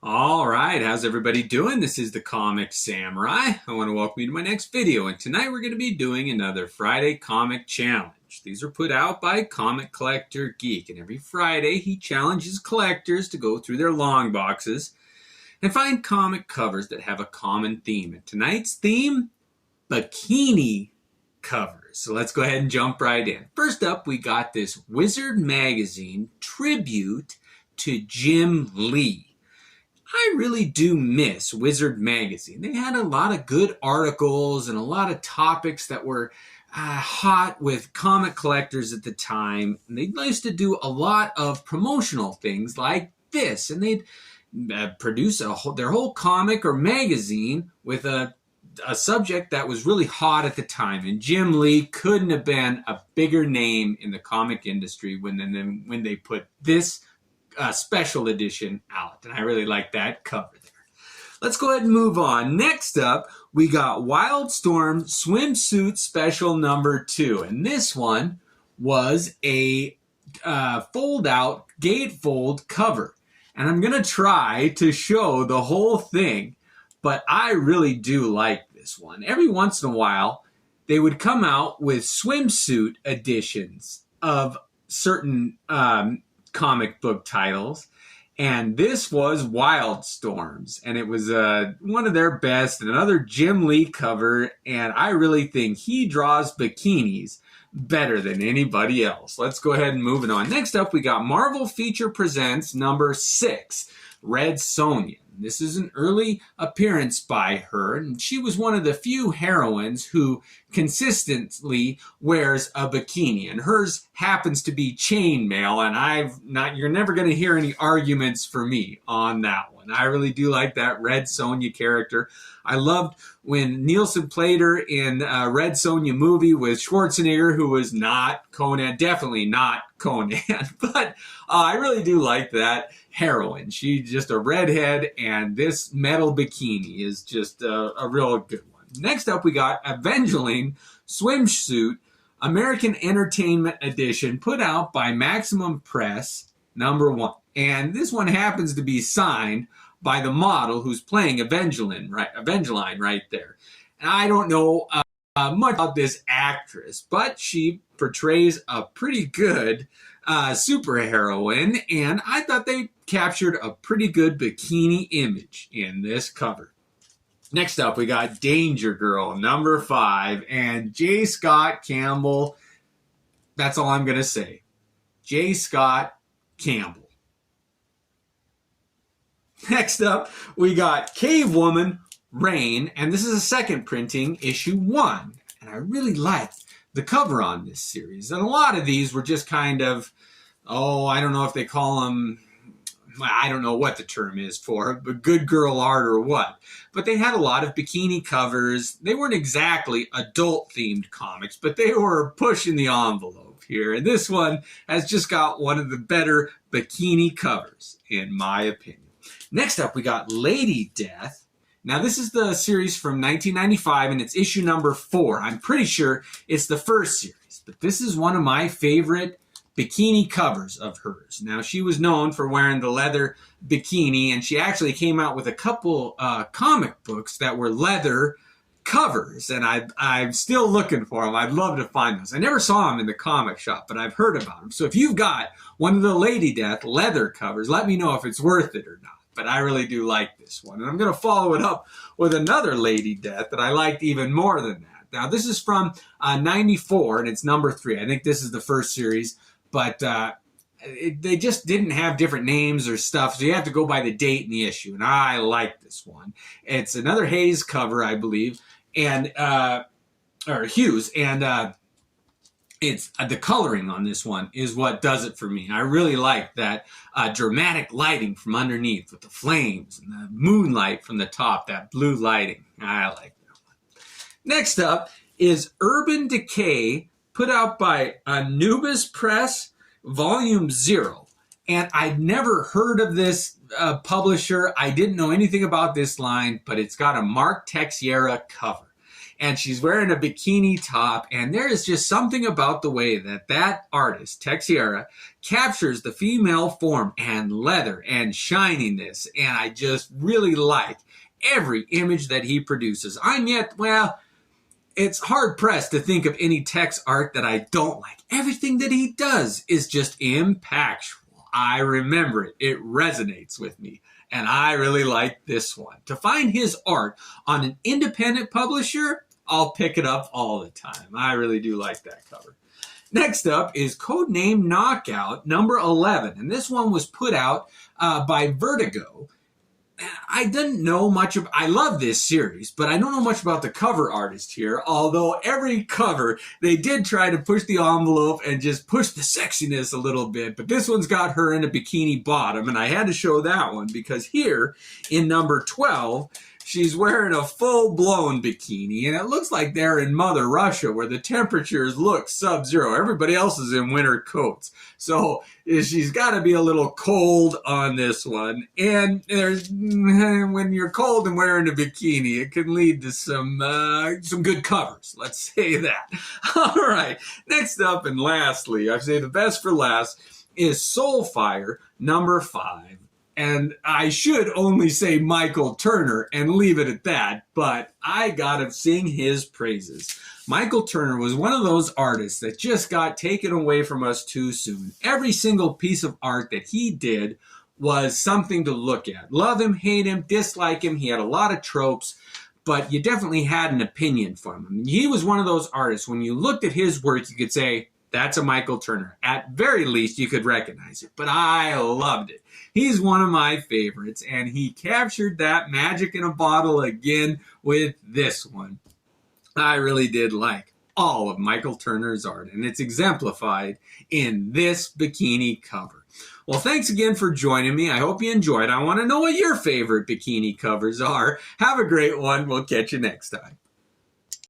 All right, how's everybody doing? This is the Comic Samurai. I want to welcome you to my next video, and tonight we're going to be doing another Friday comic challenge. These are put out by Comic Collector Geek, and every Friday he challenges collectors to go through their long boxes and find comic covers that have a common theme. And tonight's theme, bikini covers. So let's go ahead and jump right in. First up, we got this Wizard Magazine tribute to Jim Lee. I really do miss Wizard Magazine. They had a lot of good articles and a lot of topics that were hot with comic collectors at the time. And they used to do a lot of promotional things like this. And they'd produce their whole comic or magazine with a subject that was really hot at the time. And Jim Lee couldn't have been a bigger name in the comic industry when they put this special edition out, and I really like that cover there. Let's go ahead and move on. Next up, we got Wildstorm Swimsuit Special number 2, and this one was a fold-out gatefold cover, and I'm going to try to show the whole thing, but I really do like this one. Every once in a while, they would come out with swimsuit editions of certain comic book titles, and this was Wildstorms, and it was one of their best, another Jim Lee cover, and I really think he draws bikinis better than anybody else. Let's go ahead and move it on. Next up, we got Marvel Feature Presents number 6, Red Sonja. This is an early appearance by her, and she was one of the few heroines who consistently wears a bikini, and hers happens to be chainmail, and you're never going to hear any arguments for me on that one. I really do like that Red Sonja character. I loved when Nielsen played her in Red Sonja movie with Schwarzenegger, who was not Conan, definitely not Conan, but I really do like that heroine. She's just a redhead, and this metal bikini is just a real good one. Next up, we got Evangeline Swimsuit American Entertainment Edition, put out by Maximum Press, number 1. And this one happens to be signed by the model who's playing Evangeline right there. And I don't know much about this actress, but she portrays a pretty good superheroine, and I thought they captured a pretty good bikini image in this cover. Next up, we got Danger Girl, number 5, and J. Scott Campbell. That's all I'm going to say. J. Scott Campbell. Next up, we got Cave Woman Rain, and this is a second printing, issue 1. And I really liked the cover on this series. And a lot of these were just kind of, I don't know if they call them, I don't know what the term is for, but good girl art or what. But they had a lot of bikini covers. They weren't exactly adult-themed comics, but they were pushing the envelope here. And this one has just got one of the better bikini covers, in my opinion. Next up, we got Lady Death. Now, this is the series from 1995, and it's issue number 4. I'm pretty sure it's the first series, but this is one of my favorite bikini covers of hers. Now, she was known for wearing the leather bikini, and she actually came out with a couple comic books that were leather covers, and I'm still looking for them. I'd love to find those. I never saw them in the comic shop, but I've heard about them. So if you've got one of the Lady Death leather covers, let me know if it's worth it or not. But I really do like this one. And I'm going to follow it up with another Lady Death that I liked even more than that. Now, this is from 94, and it's number 3. I think this is the first series, but they just didn't have different names or stuff, so you have to go by the date in the issue, and I like this one. It's another Hayes cover, I believe, and or Hughes, and it's the coloring on this one is what does it for me. I really like that dramatic lighting from underneath with the flames and the moonlight from the top, that blue lighting. I like that one. Next up is Urban Decay, put out by Anubis Press, Volume 0. And I'd never heard of this publisher. I didn't know anything about this line, but it's got a Mark Texiera cover. and she's wearing a bikini top, and there is just something about the way that artist, Texiera, captures the female form and leather and shininess, and I just really like every image that he produces. It's hard-pressed to think of any Tex art that I don't like. Everything that he does is just impactful. I remember it. It resonates with me. And I really like this one. To find his art on an independent publisher, I'll pick it up all the time. I really do like that cover. Next up is Codename Knockout number 11. And this one was put out by Vertigo. I didn't know much of, I love this series, but I don't know much about the cover artist here, although every cover, they did try to push the envelope and just push the sexiness a little bit, but this one's got her in a bikini bottom, and I had to show that one because here in number 12, she's wearing a full-blown bikini, and it looks like they're in Mother Russia where the temperatures look sub-zero. Everybody else is in winter coats. So she's got to be a little cold on this one. And when you're cold and wearing a bikini, it can lead to some good covers. Let's say that. All right. Next up and lastly, I'd say the best for last, is Soulfire number 5. And I should only say Michael Turner and leave it at that, but I gotta sing his praises. Michael Turner was one of those artists that just got taken away from us too soon. Every single piece of art that he did was something to look at. Love him, hate him, dislike him. He had a lot of tropes, but you definitely had an opinion from him. He was one of those artists, when you looked at his work, you could say, that's a Michael Turner. At very least, you could recognize it, but I loved it. He's one of my favorites, and he captured that magic in a bottle again with this one. I really did like all of Michael Turner's art, and it's exemplified in this bikini cover. Well, thanks again for joining me. I hope you enjoyed. I want to know what your favorite bikini covers are. Have a great one. We'll catch you next time.